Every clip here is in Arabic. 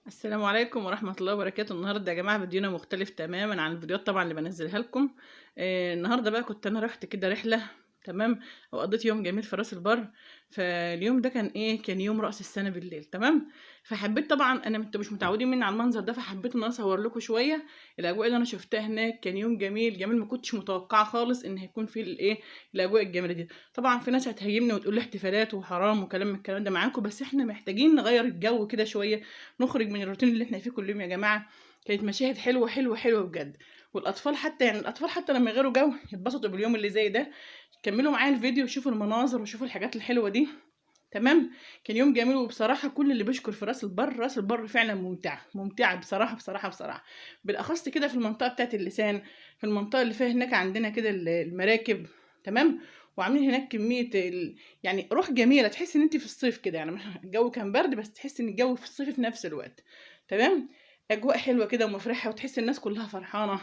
السلام عليكم ورحمة الله وبركاته. النهارده يا جماعة فيديونا مختلف تماما عن الفيديوهات طبعا اللي بنزلها لكم. النهارده بقى كنت انا رحت كده رحلة. تمام. وقضيت يوم جميل في راس البر. فاليوم ده كان يوم رأس السنة بالليل. تمام. فحبيت طبعا انتوا مش متعودين مني على المنظر ده، فحبيت ان انا اصور لكم شوية الاجواء اللي انا شفتها هناك. كان يوم جميل جميل، ما كنتش متوقعة خالص ان هيكون فيه الاجواء الجميلة دي. طبعا في ناس هتهيمني وتقول لي احتفالات وحرام وكلام من الكلام ده معاكم، بس احنا محتاجين نغير الجو كده شوية، نخرج من الروتين اللي احنا فيه كل يوم يا جماعه. كانت مشاهد حلوه حلوه حلوه بجد. والاطفال حتى الاطفال حتى لما يغيروا جو يتبسطوا باليوم اللي زي ده. كملوا معايا الفيديو وشوفوا المناظر وشوفوا الحاجات الحلوه دي. تمام. كان يوم جميل، وبصراحه كل اللي بيشكر في راس البر، راس البر فعلا ممتعه ممتعه بصراحه بصراحه بصراحه. بالاخص كده في المنطقه بتاعت اللسان، في المنطقه اللي فيها هناك عندنا كده المراكب. تمام. وعاملين هناك كميه يعني روح جميله، تحس ان انت في الصيف كده. يعني الجو كان برد بس تحس ان الجو في الصيف في نفس الوقت. تمام. اجواء حلوه كده ومفرحه، وتحس الناس كلها فرحانه.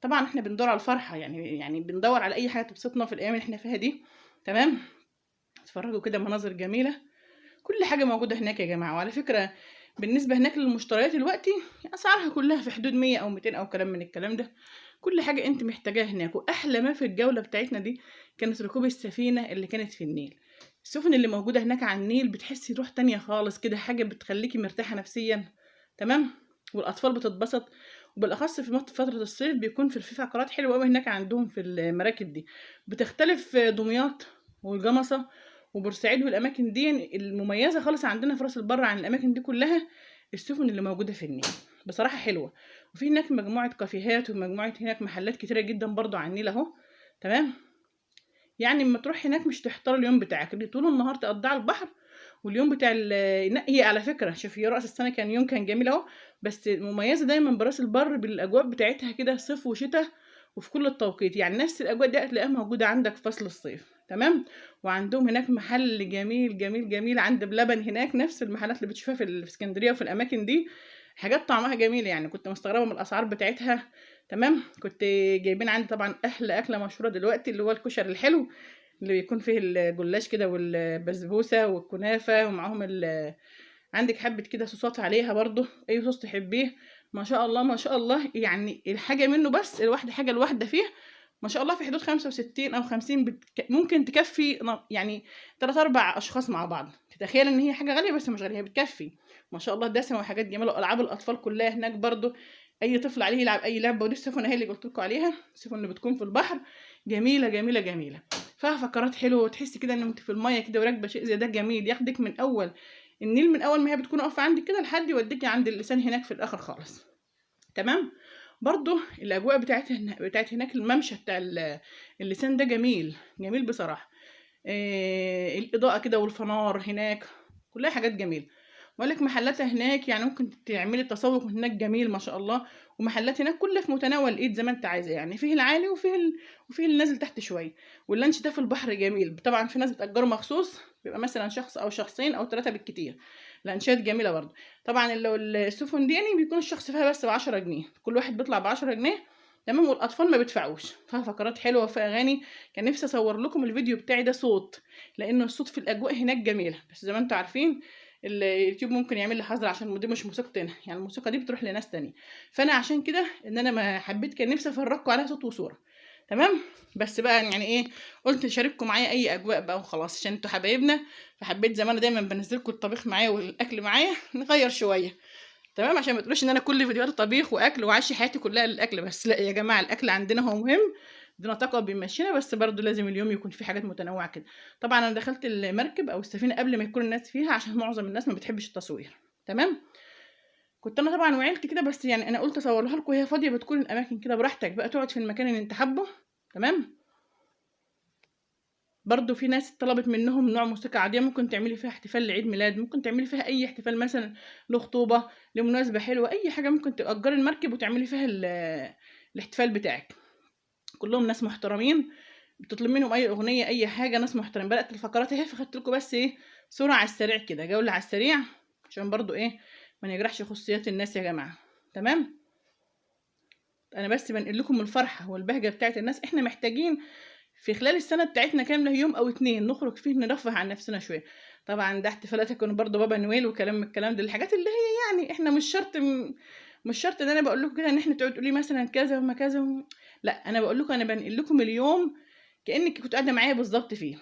طبعا احنا بندور على الفرحه، يعني بندور على اي حاجه تبسطنا في الايام اللي احنا فيها دي. تمام. اتفرجوا كده مناظر جميله. كل حاجه موجوده هناك يا جماعه. وعلى فكره بالنسبه هناك للمشتريات دلوقتي اسعارها كلها في حدود 100 او 200 او كلام من الكلام ده. كل حاجه انت محتاجاها هناك. واحلى ما في الجوله بتاعتنا دي كانت ركوب السفينه اللي كانت في النيل. السفن اللي موجوده هناك على النيل بتحسي روح تانية خالص كده، حاجه بتخليكي مرتاحه نفسيا. تمام. والاطفال بتتبسط. وبالاخص في فتره الصيف بيكون في فقرات حلوه قوي هناك عندهم في المراكب دي. بتختلف دمياط والجمصه وبورسعيد والاماكن دي المميزه خالص عندنا في راس البر عن الاماكن دي كلها. السفن اللي موجوده في النيل بصراحه حلوه. وفي هناك مجموعه كافيهات ومجموعه هناك محلات كتيره جدا برضو على النيل اهو. تمام. يعني اما تروح هناك مش تحتار اليوم بتاعك اللي طول النهار تقضيه على البحر. واليوم بتاع هي على فكره شوفي رأس السنه كان يوم كان جميل اهو. بس مميزه دايما براس البر بالاجواء بتاعتها كده صيف وشتاء. وفي كل التوقيت يعني نفس الاجواء دي هتلاقيها موجوده عندك في فصل الصيف. تمام. وعندهم هناك محل جميل جميل جميل عند بلبن هناك، نفس المحلات اللي بتشوفها في اسكندريه وفي الاماكن دي. حاجات طعمها جميل، يعني كنت مستغربه من الاسعار بتاعتها. تمام. كنت جايبين عندي طبعا احلى اكله مشهوره دلوقتي اللي هو الكشري الحلو، اللي بيكون فيه الجلاش كده والبسبوسه والكنافه ومعاهم عندك حبه كده صوصات عليها برضو، اي صوص تحبيه. ما شاء الله ما شاء الله، يعني الحاجه منه بس الواحده حاجه الواحده فيه ما شاء الله في حدود 65 او 50 ممكن تكفي يعني 3 4 اشخاص مع بعض. تتخيل ان هي حاجه غاليه بس مش غاليه، هي بتكفي. ما شاء الله دسمه وحاجات جميله. والعاب الاطفال كلها هناك برضو، اي طفل عليه يلعب اي لعبه. ودي السفن اهي اللي قلت لكم عليها، السفن اللي بتكون في البحر. جميله جميله جميله. فيها فقرات حلوه، وتحسي كده ان انت في الميه كده وراكبه شيء زي ده جميل، ياخدك من اول النيل، من اول ما هي بتكون واقفه عندك كده لحد يوديكي عند اللسان هناك في الاخر خالص. تمام. برضو الاجواء بتاعت هناك الممشى بتاع اللسان ده جميل جميل بصراحه. الاضاءه كده والفنار هناك كلها حاجات جميله. بقول لك محلاتها هناك يعني ممكن تعملي التسوق هناك جميل ما شاء الله. ومحلات هناك كلها في متناول الايد زي ما انت عايزه، يعني فيه العالي وفيه اللي نازل تحت شويه. واللانش ده في البحر جميل. طبعا في ناس بتأجره مخصوص، بيبقى مثلا شخص او شخصين او 3 بالكتير. لانشات جميله برضه. طبعا لو السفن دي يعني بيكون الشخص فيها بس ب10 جنيه، كل واحد بيطلع ب10 جنيه. تمام. والاطفال ما بيدفعوش، فيها فقرات حلوه وفيها اغاني. كان نفسي اصور لكم الفيديو بتاعي ده صوت، لان الصوت في الاجواء هناك جميله. بس زي ما انتم عارفين اليوتيوب ممكن يعمل لي حظر عشان دي مش موسيقتنا، يعني الموسيقى دي بتروح لناس تانية. فانا عشان كده ان انا ما حبيت، كان نفسي افرجكم عليها صوت وصوره. تمام. بس بقى يعني ايه، قلت شارككم معايا اي اجواء بقى وخلاص عشان انتوا حبايبنا. فحبيت زي ما انا دايما بنزلكم الطبيخ معايا والاكل معايا نغير شويه. تمام. عشان ما تقولوش ان انا كل فيديوهات طبيخ واكل وعايشه حياتي كلها للاكل بس. لا يا جماعه، الاكل عندنا هو مهم. بدنا طاقه بيمشينا، بس برضو لازم اليوم يكون في حاجات متنوعه كده. طبعا انا دخلت المركب او السفينه قبل ما يكون الناس فيها عشان معظم الناس ما بتحبش التصوير. تمام. كنت انا طبعا وعيلتي كده، بس يعني انا قلت اصورها لكم وهي فاضيه، بتكون الاماكن كده براحتك بقى تقعد في المكان اللي انت حابه. تمام. برضو في ناس طلبت منهم نوع موسيقى عادية، ممكن تعملي فيها احتفال لعيد ميلاد، ممكن تعملي فيها أي احتفال مثلا لخطوبة، لمناسبة حلوة، أي حاجة ممكن تأجري المركب وتعملي فيها الاحتفال بتاعك. كلهم ناس محترمين. بتطلب منهم أي أغنية أي حاجة، ناس محترمين. بدأت الفقرات اهي، فخدت لكم بس إيه صورة على السريع كده، جولة على السريع، عشان برضو إيه ما نجرحش خصوصيات الناس يا جماعة. تمام. أنا بس بنقل لكم الفرحة والبهجة بتاعت الناس. إحنا محتاجين في خلال السنة بتاعتنا كاملة يوم أو 2 نخرج فيه نرفه عن نفسنا شوية. طبعا ده احتفالات يكون برضو بابا نويل وكلام من الكلام ده، الحاجات اللي هي يعني احنا مش شرط ان انا بقول لكم كده ان احنا تقعدوا تقولي مثلا كذا وما كذا لا، انا بقول لكم، انا بنقل لكم اليوم كانك كنت قاعده معايا بالظبط فيه.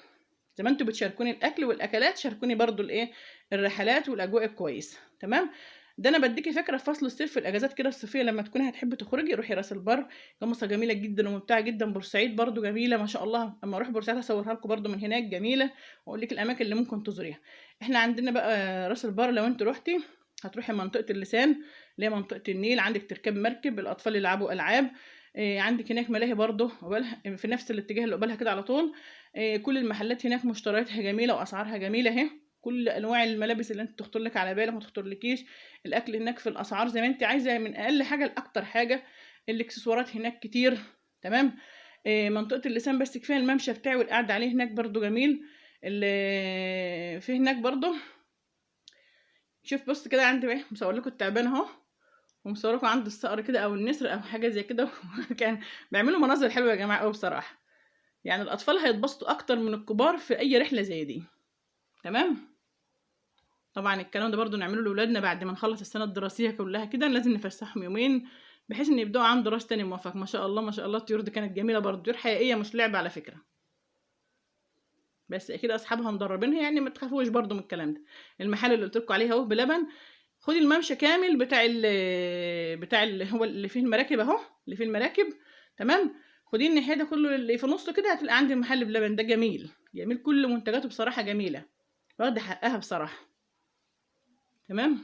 زي ما انتوا بتشاركوني الاكل والاكلات، شاركوني برضو الايه، الرحلات والاجواء الكويسه. تمام. ده انا بديكي فكره في فصل الصيف، في الاجازات كده الصيفيه لما تكوني هتحبي تخرجي، روحي راس البر. جمصه جميله جدا وممتعه جدا. بورسعيد برضو جميله ما شاء الله، اما اروح بورسعيد هصورها لكم برضو من هناك جميله، واقول لك الاماكن اللي ممكن تزوريها. احنا عندنا بقى راس البر، لو انت روحتي هتروحي منطقه اللسان اللي هي منطقه النيل، عندك تركب مركب الاطفال يلعبوا العاب. عندك هناك ملاهي برضو في نفس الاتجاه اللي قبالها كده على طول. كل المحلات هناك مشترياتها جميله واسعارها جميله اهي. كل انواع الملابس اللي انت تخطر لك على بالك ما تخطرلكيش. الاكل هناك في الاسعار زي ما انت عايزه، من اقل حاجه لاكتر حاجه. الاكسسوارات هناك كتير. تمام. منطقه اللسان بس كفايه الممشى بتاعي والقعده عليه هناك برضو جميل. اللي في هناك برضو، شوف بص كده عندي ايه، مصور لكم التعبان اهو، ومصور لكم عند الصقر كده او النسر او حاجه زي كده. كان بيعملوا مناظر حلوه يا جماعه قوي بصراحه. يعني الاطفال هيتبسطوا اكتر من الكبار في اي رحله زي دي. تمام. طبعا الكلام ده برضو نعمله لاولادنا بعد ما نخلص السنه الدراسيه كلها كده، لازم نفسحهم يومين بحيث ان يبداوا عام دراسه تاني موفق. ما شاء الله ما شاء الله، الطيور دي كانت جميله برضو، طيور حقيقيه مش لعبه على فكره، بس اكيد اصحابها مدربينها، يعني ما تخافوش برضو من الكلام ده. المحل اللي قلت لكم عليه اهو بلبن. خدي الممشى كامل بتاع هو اللي فيه المراكب اهو، اللي فيه المراكب. تمام. خدي الناحيه ده كله اللي في النص كده، هتلاقي عندي محل بلبن ده جميل جميل، كل منتجاته بصراحه جميله، واخده حقها بصراحه. تمام.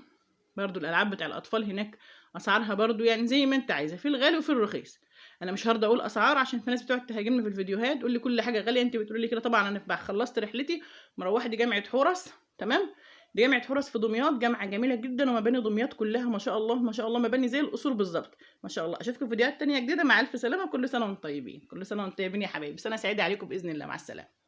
برضو الالعاب بتاع الاطفال هناك اسعارها برضو يعني زي ما انت عايزه، في الغالي وفي الرخيص. انا مش هرضى اقول اسعار عشان في ناس بتقعد تهاجمني في الفيديوهات تقول لي كل حاجه غاليه، انت بتقولي لي كده. طبعا انا بقى خلصت رحلتي مروحه، دي جامعه حورس. تمام. دي جامعه حورس في دمياط، جامعه جميله جدا، ومباني دمياط كلها ما شاء الله ما شاء الله، مباني زي القصور بالظبط ما شاء الله. اشوفكم في فيديوهات تانية جديده، مع الف سلامه، كل سنه وانتم طيبين، كل سنه وانتم طيبين يا حبايبي، سنه سعيده عليكم باذن الله، مع السلامه.